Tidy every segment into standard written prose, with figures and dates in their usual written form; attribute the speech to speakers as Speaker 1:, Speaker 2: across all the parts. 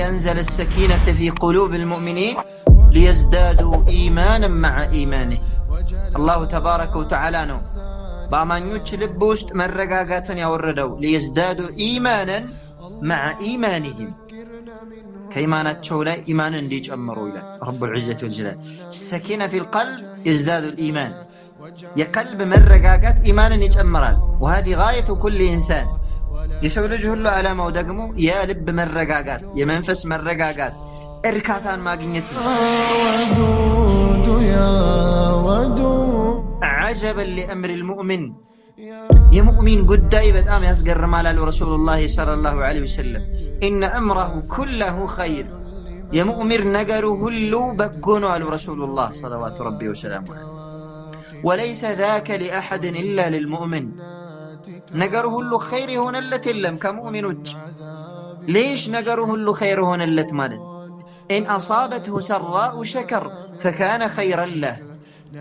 Speaker 1: أنزل السكينة في قلوب المؤمنين ليزدادوا إيمانا مع إيمانه. الله تبارك وتعالى نو بأمانيوش لبوست من رقاقاتنا يوردوا ليزدادوا إيمانا مع إيمانهم كإيمانات شولا إيمانا ديج أمروا إلى رب العزة والجلال. السكينة في القلب يزداد الإيمان، يقلب من رقاقات إيمانا يتأمرال، وهذه غاية كل إنسان يسولجه الله على مودقمو يا لب من رقاقات يا منفس من رقاقات إركاتان ما قنيتي
Speaker 2: ودود يا ودود
Speaker 1: عجبا لأمر المؤمن. يا مؤمن قد دايبت يسقر مالا رسول الله صلى الله عليه وسلم إن أمره كله خير. يا مؤمن نقره اللو بقونه على رسول الله صلوات ربي وسلامه عليه. وليس ذاك لأحد إلا للمؤمن. نقره اللو خير هنا التي لم كمؤمن. ليش نقره اللو خير هنا التي مالن؟ إن أصابته سراء شكر فكان خيرا له.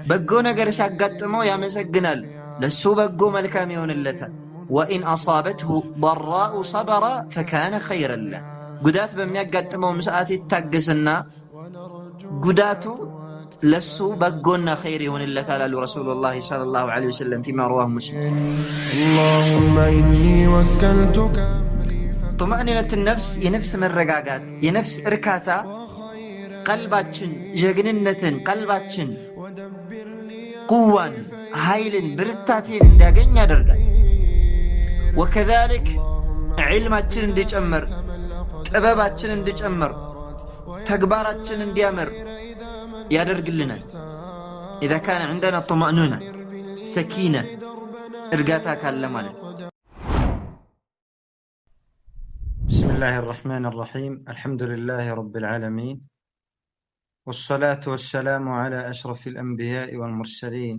Speaker 1: بقو نقر ساقتمو يا مسقنال لسو بقو ملكاميون اللتا. وإن أصابته ضراء صبر فكان خيرا له. قدات بميقتمو مساعتي التقسنا قداتو لسو بقونا خيرون اللتا لالو رسول الله صلى الله عليه وسلم فيما رواه مسلم.
Speaker 2: اللهم إني وكلتك
Speaker 1: طمأنينة النفس ينفس من رقاقات ينفس إركاتا قلباتشن جاقننة قلباتشن قوان هايلن برتاتين انداقين يادرقا. وكذلك علماتشن انديج أمر تباباتشن انديج أمر تقباراتشن اندي أمر يادرق لنا إذا كان عندنا طمأنونة سكينة إرقاتا كاللمالت. بسم الله الرحمن الرحيم. الحمد لله رب العالمين، والصلاة والسلام على أشرف الأنبياء والمرسلين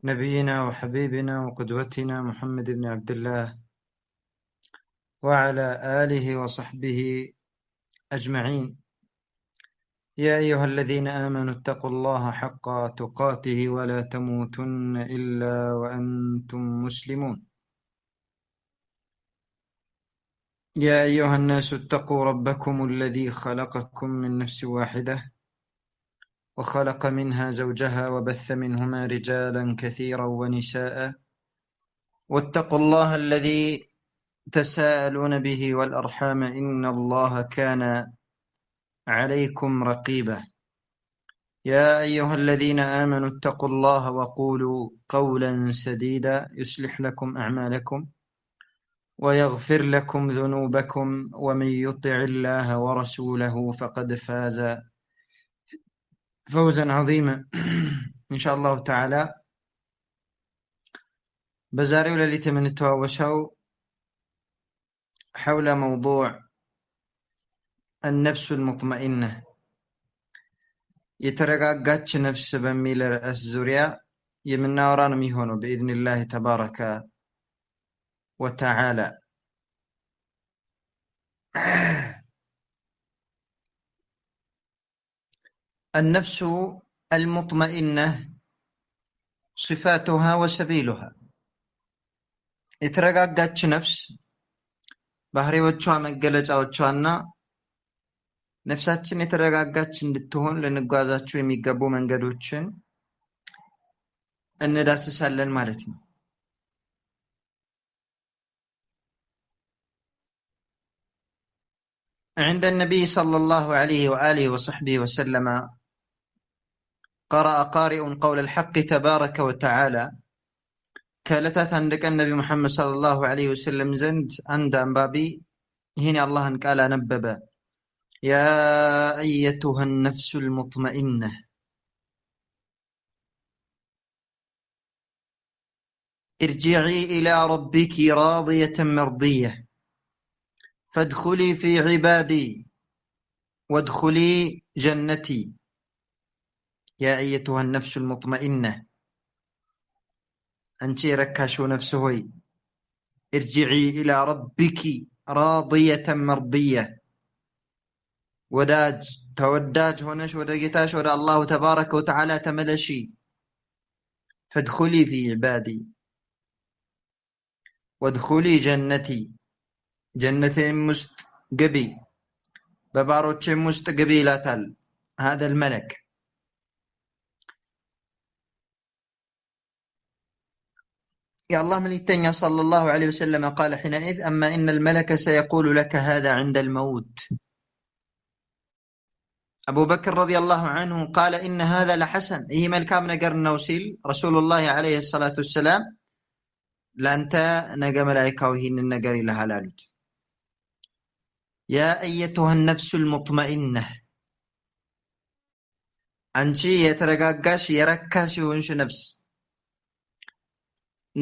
Speaker 1: نبينا وحبيبنا وقدوتنا محمد بن عبد الله وعلى آله وصحبه أجمعين. يا أيها الذين آمنوا اتقوا الله حق تقاته ولا تموتن إلا وأنتم مسلمون. يا أيها الناس اتقوا ربكم الذي خلقكم من نفس واحدة وخلق منها زوجها وبث منهما رجالا كثيرا ونساء واتقوا الله الذي تساءلون به والأرحام إن الله كان عليكم رقيبا. يا أيها الذين آمنوا اتقوا الله وقولوا قولا سديدا يصلح لكم أعمالكم ويغفر لكم ذنوبكم ومن يطع الله ورسوله فقد فاز فوزا عظيما. إن شاء الله تعالى بزاري ولليت من التواوشو حول موضوع النفس المطمئنة يترقاقاتش نفس بميل رأس زوريا يمنا ورانا ميهونو بإذن الله تبارك وتعالى. النفس المطمئنة صفاتها وسبيلها. يترقاقاتش نفس ባህሪ ወቿ መገለጫዎቿና ነፍሳችን የተረጋጋች እንድትሆን ለንጓዛቸው የሚገቡ መንገዶችን እንዳስሳለን ማለት ነው። عند النبي صلى الله عليه وآله وصحبه وسلم قرأ قارئ قول الحق تبارك وتعالى كالتات عندك النبي محمد صلى الله عليه وسلم زند عند أنبابي هنا الله قال نببا يا أيتها النفس المطمئنة ارجعي إلى ربك راضية مرضية فادخلي في عبادي وادخلي جنتي. يا أيتها النفس المطمئنة أنت ركشوا نفسه ارجعي إلى ربك راضية مرضية. وداج توداج هونش ودقيتاش ودا الله تبارك وتعالى تملشي. فادخلي في عبادي وادخلي جنتي جنة مستقبي በባሮቼም ውስጥ ግቢ ይላታል هذا الملك يا الله من التنيا صلى الله عليه وسلم قال حينئذ أما إن الملك سيقول لك هذا عند الموت أبو بكر رضي الله عنه قال إن هذا لحسن إيه ملكام نقر النوسيل رسول الله عليه الصلاة والسلام لأنت نقى ملائكة وهين النقر لها لالد يا أيتها النفس المطمئنة أنشي يترقاقاش يركاش ونش نفس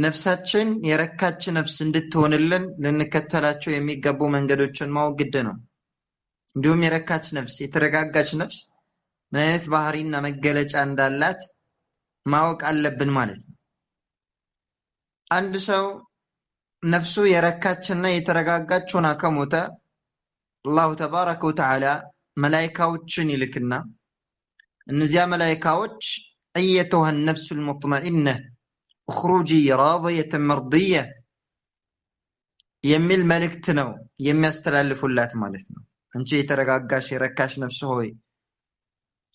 Speaker 1: نفساتشن يركاتش نفس اندتون اللن لنكتلاتشو يميقبو من قدوشن ما وقدنو دوم يركاتش نفس يترقاقاش نفس ما ينتبهرين مقالج عندالات ما وق ألبن مالت عند سو نفسو يركاتشنا يترقاقاتشونا كموتا الله تبارك وتعالى ملائكاوچن ይልክና እነዚያ መላእክቶች ايتها النفس المطمئنة اخرجي راضية مرضية የሚል መልእክት ነው የሚያስተላልፉላት ማለት ነው አንቺ የተረጋጋሽ የረካሽ ነፍስ ሆይ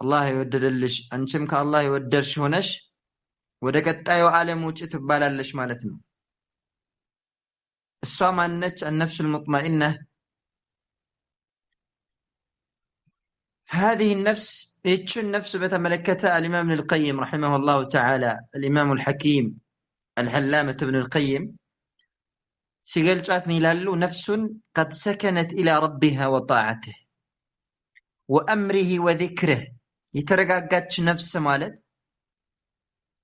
Speaker 1: አላህ ይወደደልሽ አንቺም ከአላህ ይወደድሽ ሆነሽ ወደ ቀጣዩ ዓለም ውጭ ትባላለሽ ማለት ነው እሷ ማነች النفس المطمئنة هذه النفس إيش النفس بتملكتها الإمام ابن القيم رحمه الله تعالى الإمام الحكيم العلامة ابن القيم سيقول جات ميلالو نفس قد سكنت إلى ربها وطاعته وأمره وذكره يترقاقاتش نفس مالت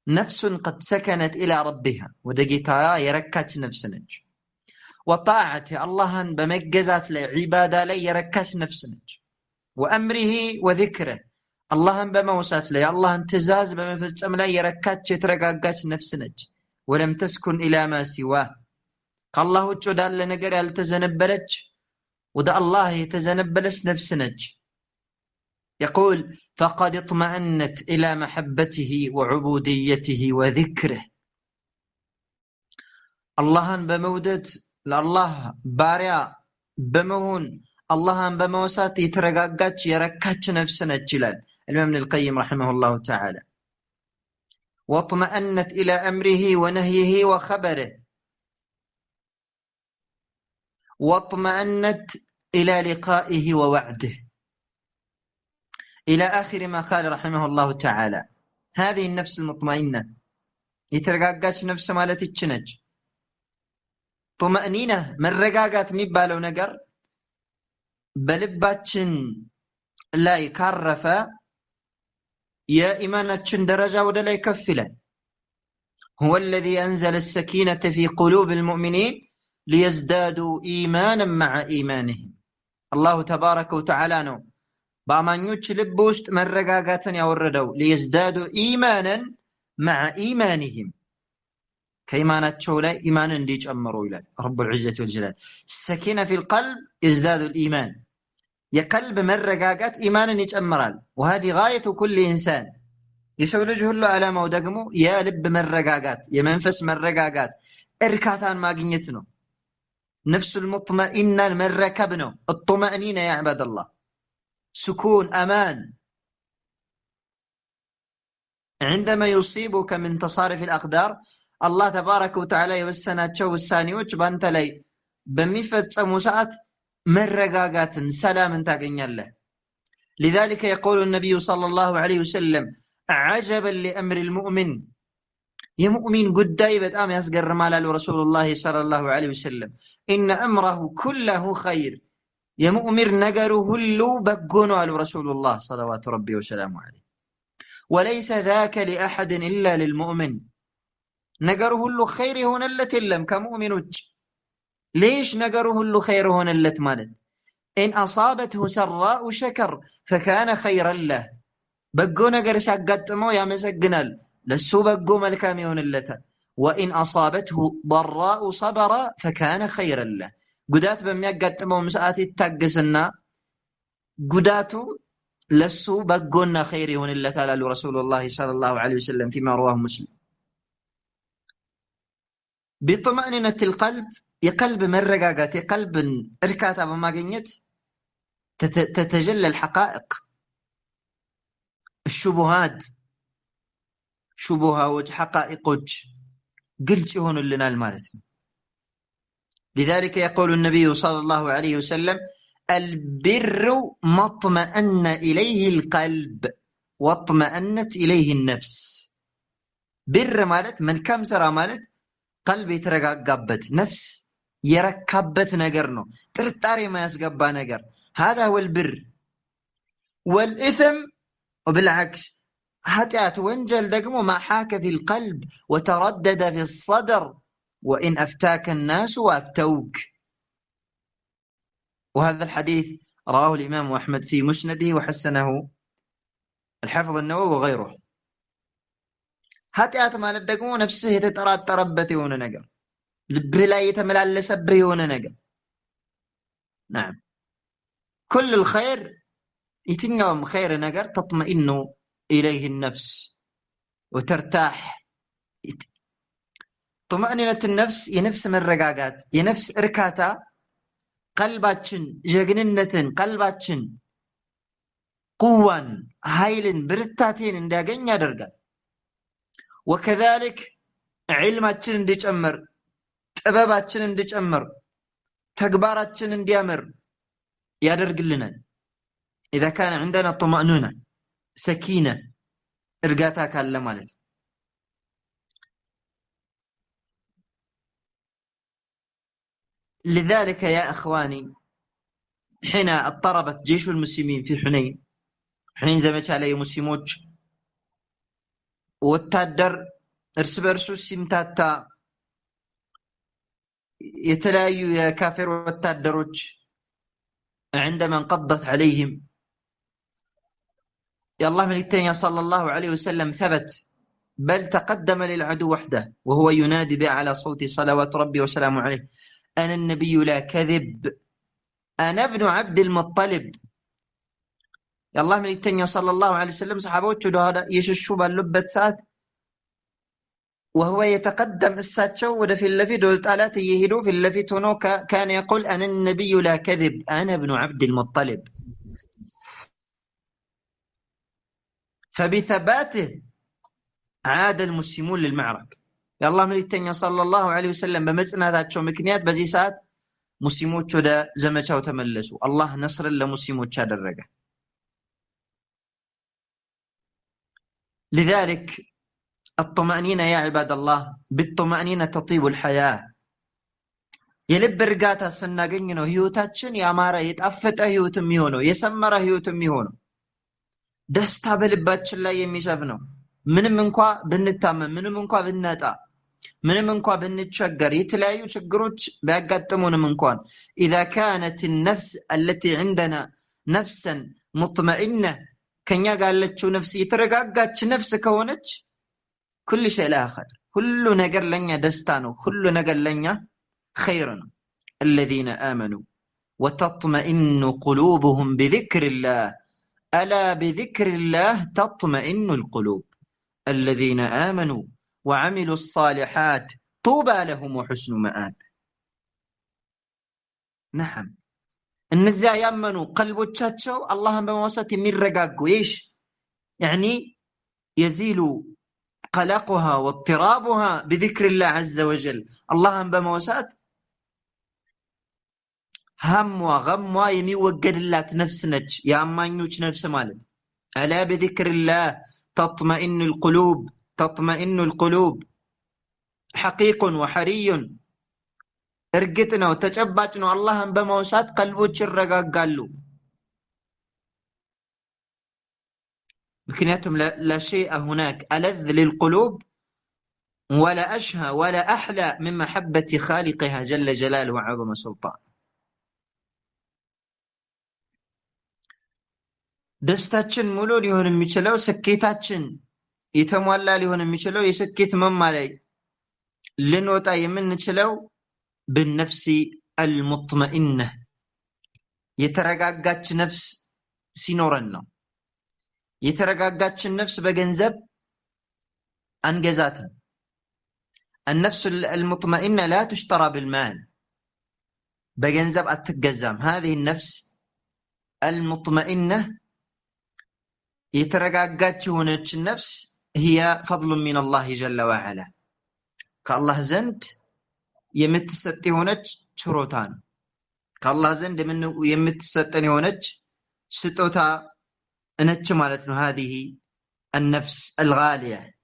Speaker 1: نفس قد سكنت إلى ربها ودقيتها يركاتش نفس نج وطاعته الله بمجزات لعبادة لي يركاش نفس نج وأمره وذكره الله بموسات لي الله انتزاز بمفلسم لا يركات يترقاقات نفس نج ولم تسكن إلى ما سواه كالله وجود لنقر يلتزنبلج ودا الله يتزنبلش نفس نج يقول فقد اطمأنت إلى محبته وعبوديته وذكره الله بمودت لله باريا بمهون الله بموسات يترقاقاتش يركاتش نفسنا الجلال الإمام ابن القيم رحمه الله تعالى واطمأنت إلى أمره ونهيه وخبره واطمأنت إلى لقائه ووعده إلى آخر ما قال رحمه الله تعالى هذه النفس المطمئنة يترقاقاتش نفس مالتي تشنج طمأنينة من رقاقات ميبالو نقر بلباتشن لا يكرف يا إيماناتشن درجة ولا لا يكفله هو الذي أنزل السكينة في قلوب المؤمنين ليزدادوا إيمانا مع إيمانهم الله تبارك وتعالى نو بأمانيوش لبوست من رقاقاتن يوردوا ليزدادوا إيمانا مع إيمانهم كإيماناتشو لا إيمانا ديج أمروا إلى رب العزة والجلال السكينة في القلب يزداد الإيمان يقلب من رقاقات إيمانا يتأمرال وهذه غاية كل إنسان يسوي لجه له على مودقمو يا لب من رقاقات يا منفس من رقاقات إركاتان ما قنيتنو نفس المطمئنة من ركبنو الطمأنينة يا عباد الله سكون أمان عندما يصيبك من تصارف الأقدار الله تبارك وتعالى يوسنا تشو الثانيوش بانت لي بمفت مساعات من رقاقات سلام تاقن الله لذلك يقول النبي صلى الله عليه وسلم عجبا لأمر المؤمن يا مؤمن قد دايبت آم يسقر مالا رسول الله صلى الله عليه وسلم إن أمره كله خير يا مؤمن نقره اللو بقونه على رسول الله صلوات ربي وسلامه عليه وليس ذاك لأحد إلا للمؤمن نقره اللو خير هنا اللتلم كمؤمن ليش نقره اللو خير هنا اللتمالد إن أصابته سراء شكر فكان خيرا له بقو نقر شاقتمو يا مسقنال لسو بقو ملكاميون اللتا وإن أصابته ضراء صبر فكان خيرا له قدات بميقتمو مساعتي التاقسنا قداتو لسو بقونا خير هنا اللتا لرسول الله صلى الله عليه وسلم فيما رواه مسلم بطمأنينة القلب يقلب من رقاقات يقلب إركاتا بما قنيت تتجلى الحقائق. الشبهات شبهات حقائق قلت هون لنا المارث. لذلك يقول النبي صلى الله عليه وسلم: البر ما اطمأن إليه القلب واطمأنت إليه النفس. بر مالت من كم سرى مالت قلب يترقابت، نفس يركبت نقرنه، ترتاري ما يسقبا نقر. هذا هو البر. والإثم وبالعكس حتى وانجل دقمه ما حاك في القلب وتردد في الصدر، وإن أفتاك الناس وأفتوك. وهذا الحديث رواه الإمام أحمد في مسنده وحسنه الحافظ النووي وغيره. حتى ما ندقمه نفسه يتربت يون نقر، ልብህ ላይ የተመላለሰብህ የሆነ ነገር። نعم كل الخير يتنيوم خير ነገር تطمئن إليه النفس وترتاح. طمأنينة النفس የነፍስ መረጋጋት የነፍስ እርካታ ቀልባችን ጀግንነትን ቀልባችን ቁዋን ኃይልን ብርታቴን እንዲያገኝ ያደርጋል። وكذلك علماችን እንዲጨምር ጥበባችን እንዲጨምር ተግባራችን እንዲያምር ያደርግልናል። إذا كان عندنا طمأنينة سكينة እርጋታ ካለ ማለት። لذلك يا أخواني حين اضطربت جيش المسلمين في حنين ዘመቻ ላይ ሙስሊሞች ወታደር እርስ በርሱ ሲምታታ የተለያዩ የካፊር ወታደሮች عندما انقضت عليهم يا الله ملكتين صلى الله عليه وسلم ثبت بل تقدم للعدو وحده وهو ينادي بأعلى صوت صلوات ربي وسلامه عليه: أنا النبي لا كذب، أنا ابن عبد المطلب. يا الله ملكتين صلى الله عليه وسلم صحابوቹ هذا يششوا باللبة ساعات وهو يتقدم الساتشو وده في اللفيت والتالات يهدو في اللفيت هنا كان يقول: أنا النبي لا كذب، أنا ابن عبد المطلب. فبثباته عاد المسلمون للمعركة. يا الله ملكتين صلى الله عليه وسلم بمسنا ذاتشو مكنيات بزي ساعات مسلموچو ده زمچاو تملسوا. الله نصر لمسلموچ አደረገ። لذلك الطمأنينة يا عباد الله بالطمأنينة تطيب الحياة. የልብ እርጋታ ስናገኝ ነው ህይወታችን ያማረ የጣፈጠ ህይወት የሚሆነው የሰመረ ህይወት የሚሆነው። ደስታ በልባችን ላይ የሚሰፍነው ምንም እንኳን ብንታመም ምንም እንኳን ብናጣ ምንም እንኳን ብንቸገር የተለያዩ ችግሮች ቢያጋጥሙንም እንኳን اذا كانت النفس التي عندنا نفسا مطمئنة ከኛ ጋር ያለችው ነፍስ የተረጋጋች ነፍስ ከሆነች كل شيء لا خير، كل ነገር ለኛ ደስታ ነው፣ كل ነገር ለኛ خير ነው። الذين آمنوا وتطمئن قلوبهم بذكر الله ألا بذكر الله تطمئن القلوب الذين آمنوا وعملوا الصالحات طوبى لهم وحسن مآب. نعم እነዚያ ያመኑ ቀልቦቻቸው አላህን በመውሰት የሚረጋጉ ايش يعني يزيل قلقها واضطرابها بذكر الله عز وجل. الله بموسات هم وغم يميوجدلات نفس نج يا امانيوچ نفس مالت. الا بذكر الله تطمئن القلوب، تطمئن القلوب حقيق وحري ارجتنا وتጨባጭ ነው። አላህን በመውሳት ቀልቦች ይረጋጋሉ። ምክንያቱም لا شيء هناك ألذ للقلوب ولا أشهى ولا أحلى من محبة خالقها جل جلاله وعظم سلطان. ደስታችን ሙሉ ሊሆን የሚችለው ስኬታችን የተሟላ ሊሆን የሚችለው የስኬት መማ ላይ ልንወጣ የምንችለው بالنفس المطمئنة የተረጋጋች ነፍስ ሲኖረን ነው። የተረጋጋችን ነፍስ በገንዘብ አንገዛትም። النفس المطمئنة لا تشترى بالمال، بجنزب أتجزم. هذه النفس المطمئنة يترقاقات هونج النفس هي فضل من الله جل وعلا كالله زند يمتستي هونج شروطان كالله زند منه يمتستني هونج ستوتا انتش مالتنا هذه النفس الغالية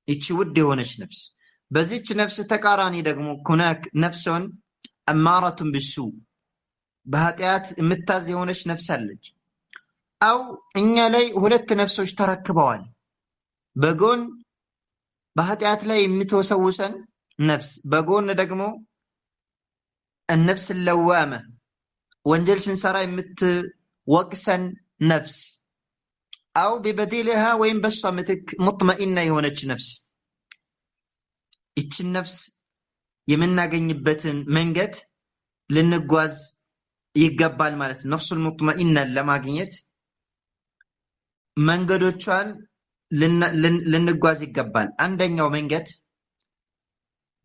Speaker 1: يتشود هونج نفس بزيتش نفس تقاراني دقمو هناك نفس أمارة بالسوء بهاتيات متازي هونج نفس اللج أو إني لي هلت نفسه اشتركبوان بقون بهاتيات لي متوسوسا نفس بقون دقمو النفس اللوامة وانجلس سراي متوكسا نفس أو ببديلها وين بصمتك مطمئنة هونج نفس إتش النفس يمنا قنبتن منقت لنقواز يقبال مالت نفس المطمئنة لما قنيت መንገዶቿን ልንጓዝ ይገባል አንደኛው መንገድ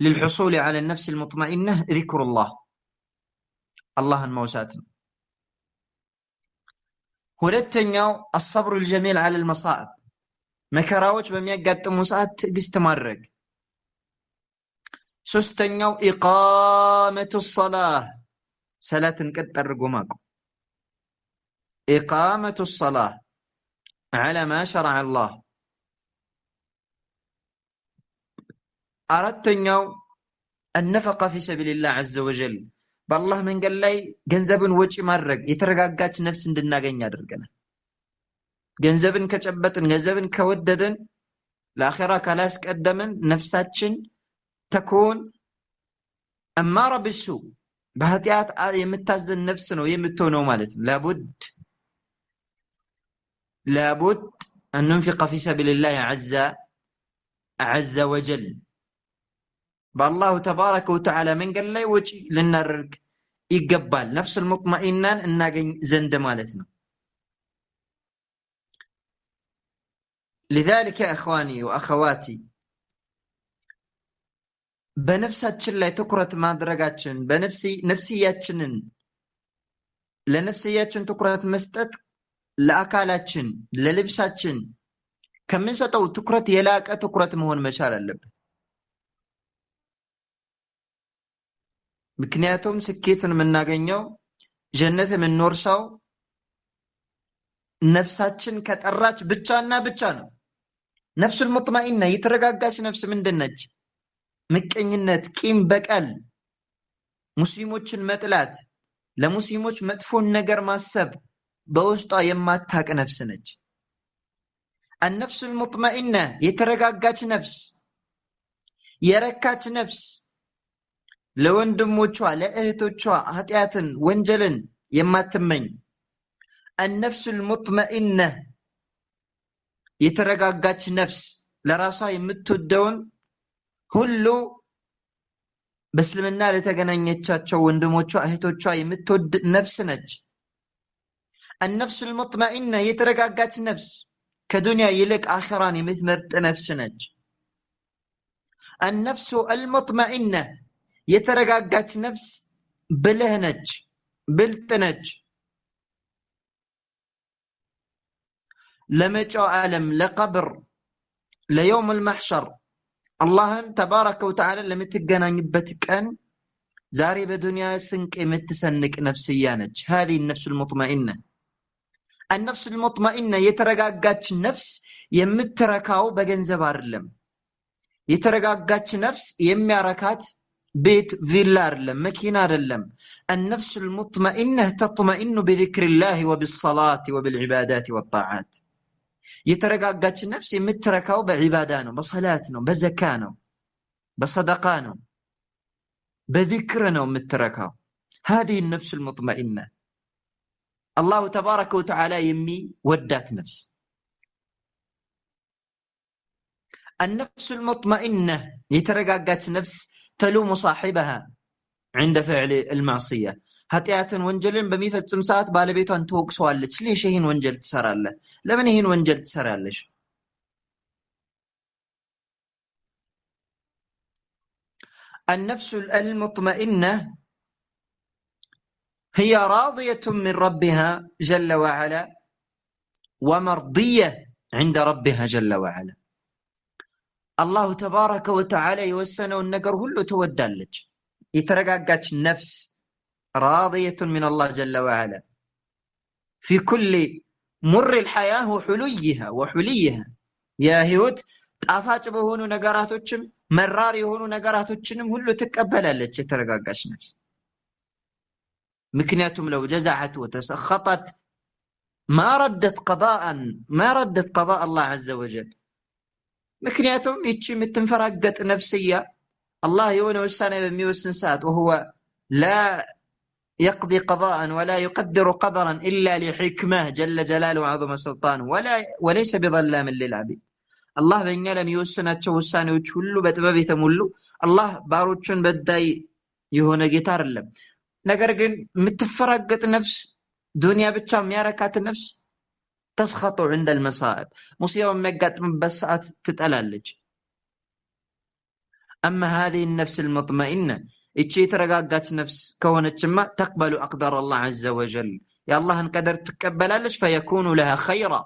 Speaker 1: للحصول على النفس المطمئنة ذكر الله الموسات ሁለተኛው الصبر الجميل على المصائب መከራዎች በሚያጋጥሙ ሰዓት ትዕግስት ማድረግ ሶስተኛው إقامة الصلاة ሰላትን ቀጥ አድርጎ ማቆም إقامة الصلاة على ما شرع الله أردتنيو النفقة في سبيل الله عز وجل بالله من قال لي جنزبن وجه مرق يترقاقات نفس عندنا قنيا درقنا جنزبن كتبتن جنزبن كوددن الآخرة كلاس قدمن نفساتشن تكون أمارة بالسوء بهاتيات يمتازن نفسنا ويمتونو مالت لابد أن ننفق في سبيل الله عز وجل بالله تبارك وتعالى من قال لي وجه لنرق يقبل نفس المطمئنان الناقين زند مالتنا لذلك يا أخواني وأخواتي بنفساتشن لا تكرت ما درقاتشن نفسياتشن لنفسياتشن تكرت مستت ለአካላችን ለልብሳችን ከምንሰጠው ትኩረት የላቀ ትኩረት መሆን መቻል አለበት ምክንያቱም ስኬትን የምናገኘው ጀነት የምንወርሰው ነፍሳችን ከጠራች ብቻና ብቻ ነው ነፍሱል ሙጥመኢና የተረጋጋች ነፍስ ምንድነች ምቀኝነት ቂም በቀል ሙስሊሞችን መጥላት ለሙስሊሞች መጥፎን ነገር ማሰብ بوسطا يماتاك نفس نج النفس المطمئنة يترقاقات نفس يركات نفس لو اندموشوا لأهتوشوا هاتياتن وانجلن يماتمين النفس المطمئنة يترقاقات نفس لراسا يمتو الدون هلو بس لمنا لتقنن يتشاتشوا واندموشوا اهتوشوا يمتو نفس نج النفس المطمئنة يترقاقات نفس كدنيا يلك آخراني مثمرت نفس نج النفس المطمئنة يترقاقات نفس بلهنج بلتنج لمجو عالم لقبر ليوم المحشر الله تبارك وتعالى لم تقنا نبتك أن زاري بدنيا سنك متسنك نفسيانج هذه النفس المطمئنة النفس المطمئنة يترقاقات نفس يمتركاو بجنزبار اللم يترقاقات نفس يمياركات بيت فيلار اللم مكينار اللم النفس المطمئنة تطمئن بذكر الله وبالصلاة وبالعبادات والطاعات يترقاقات نفس يمتركاو بعبادانو بصلاتنا بزكانو بصدقانو بذكرنا متركاو هذه النفس المطمئنة الله تبارك وتعالى يمي ودات نفس النفس المطمئنة يترقاقات نفس تلوم صاحبها عند فعل المعصية هاتياتن وانجلن بميفت سمسات بالبيتان توق سوالج ليش هين وانجل تسرالله لمن هين وانجل تسرالش النفس المطمئنة هي راضية من ربها جل وعلا ومرضية عند ربها جل وعلا. الله تبارك وتعالى يوسنه النجر هلو تودالج يترقاقاتش النفس راضية من الله جل وعلا في كل مر الحياة وحليها يا هيوت ጣፋጭ በሆኑ ነገራቶችም መራር የሆኑ ነገራቶችንም ሁሉ ትቀበላለች የተረጋጋች ነፍስ። ምክንያቱም ለው ጀዛዓት ወተሰኸጠት ما ردت قضاء الله عز وجل። ምክንያቱም ይቺ የምትንፈራገጥ ነፍስያ አላህ የሆነ ውሳኔ በሚወስን ሰዓት وهو لا يقضي قضاء ولا يقدر قدرا إلا لحكمة جل جلاله وعظم سلطانه وليس بظلام للعبيد። الله በእኛ ለሚወስናቸው ውሳኔዎች ሁሉ በጥበብ የተሞሉ አላህ ባሮቹን በዳይ የሆነ ጌታ አይደለም። ነገር ግን የምትፈራገጥ ነፍስ ዱንያ ብቻ የሚያረካት ነፍስ تسخط عند المصائب مصيبة የሚያጋጥምበት ሰዓት ትጠላለች። أما هذه النفس المطمئنة እቺ የተረጋጋች ነፍስ ከሆነችማ تقبل أقدار الله عز وجل የአላህን ቀደር ትቀበላለች فيكون لها خيرا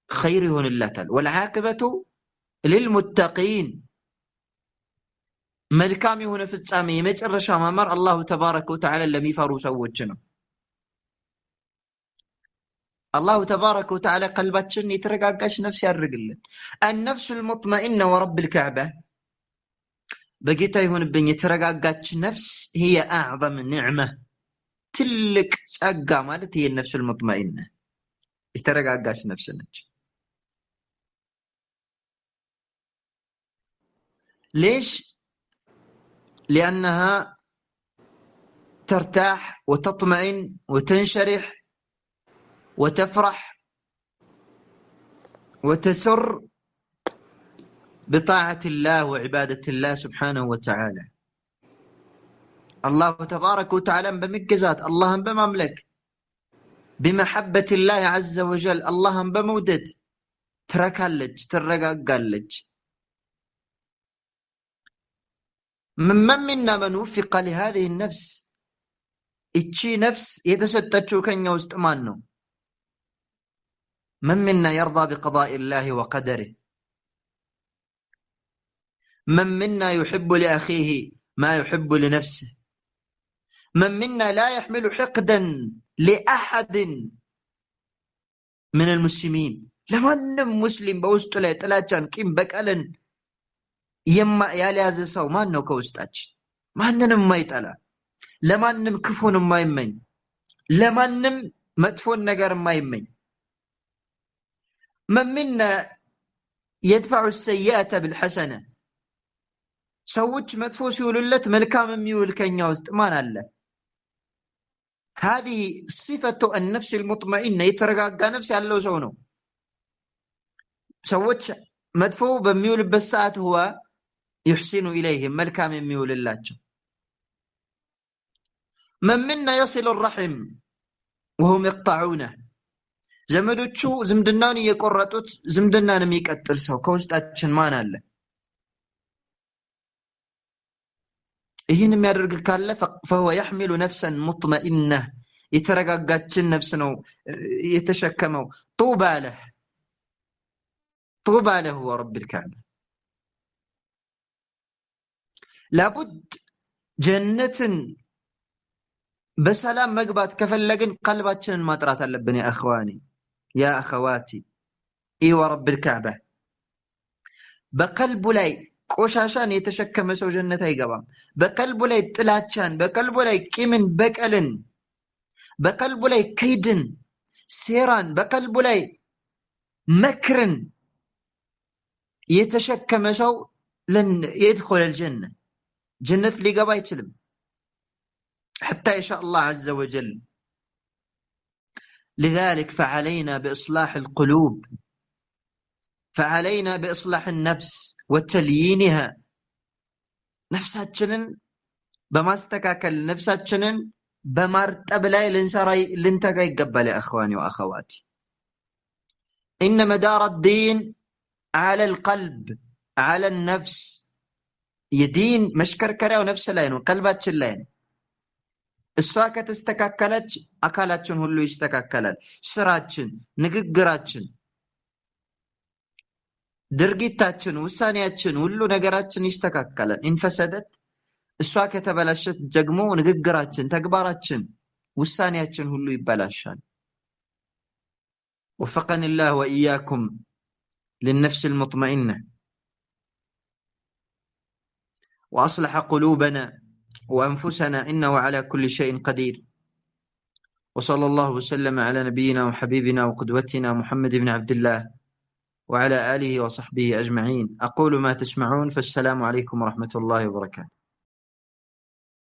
Speaker 1: خير ይሆንላታል والعاقبة للمتقين መልካም የሆነ ፍጻሜ የመጨረሻ ማማር አላሁ ተባረከ ወተዓላ ለሚፈሩ ሰዎች ነው። አላሁ ተባረከ ወተዓላ ቀልባችን የተረጋጋች ነፍስ ያድርግልን። النفس المطمئنة ورب الكعبة በጌታ ይሁንብኝ የተረጋጋች ነፍስ هي أعظم نعمة ትልቅ ጸጋ ማለት هي النفس المطمئنة የተረጋጋች ነፍስ ነች። ليش؟ لأنها ترتاح وتطمئن وتنشرح وتفرح وتسر بطاعة الله وعبادة الله سبحانه وتعالى. الله تبارك وتعالى بمجزات الله بمملك بمحبة الله عز وجل الله بمودد تركالج ترقاقالج. من منا من وفق لهذه النفس اتشي نفس يتستتشو كان يوستمانو. من منا يرضى بقضاء الله وقدره. من منا يحب لأخيه ما يحب لنفسه. من منا لا يحمل حقدا لأحد من المسلمين. لمن مسلم بوستو لا يتلاتشان كيم بكالن ያልያዘ ሰው ማን ነው ከውስጣችን? ማንንም ማይጠላ ለማንም ክፉን ማይመኝ ለማንም መጥፎን ነገር ማይመኝ። من منا يدفع السيئة بالحسنة ሰዎች መጥፎ ሲውሉለት መልካም የሚውል ከኛ ውስጥ ማን አለ? هذه صفة النفس المطمئنة የተረጋጋ ነፍስ ያለው ሰው ነው። ሰዎች መጥፎ በሚውልበት ሰዓት هو يحسن إليهم ملكام يميول الله. من منا يصل الرحم وهم يقطعونه زمدوچو زمدنان يقرطوت زمدنان የሚቀጥል ሰው ከውስጣችን ማን አለ? ይህን የሚያደርግ ካለ فهو يحمل نفسا مطمئنة የተረጋጋችን ነፍስ ነው የተሸከመው። طوبى له ورب الكعبة. لابد جنة بسلام مقبات كفلقن قلباتشن ما ترات اللبن يا أخواني يا أخواتي إي ورب الكعبة. بقلب لاي قوشاشان يتشكم سو جنة يقبام بقلب لاي تلاتشان بقلب لاي كيمن بكالن بقلب لاي كيدن سيران بقلب لاي مكرن يتشكم سو لن يدخل الجنة. جنة لقبا يتلم حتى يشاء الله عز وجل. لذلك فعلينا بإصلاح القلوب فعلينا بإصلاح النفس وتليينها. نفساتشنن بما استكاكل نفساتشنن بمرتب لا لنتقى يقبل يا أخواني وأخواتي. إن مدار الدين على القلب على النفس. يدين مشكركرة ونفس لاين وقلبات شلاين እሷ ከተስተካከለች አካላችን ሁሉ ይስተካከላል። ስራችን፣ ንግግራችን፣ ድርጊታችን፣ ውሳኔያችን፣ ሁሉ ነገራችን ይስተካከላል። ኢንፈሰደት እሷ ከተበላሸች ደግሞ ንግግራችን፣ ተግባራችን፣ ውሳኔያችን ሁሉ ይበላሻል። وفقني الله وإياكم للنفس المطمئنة وأصلح قلوبنا وأنفسنا إنه على كل شيء قدير. وصلى الله وسلم على نبينا وحبيبنا وقدوتنا محمد بن عبد الله وعلى آله وصحبه أجمعين. أقول ما تسمعون، فالسلام عليكم ورحمة الله وبركاته.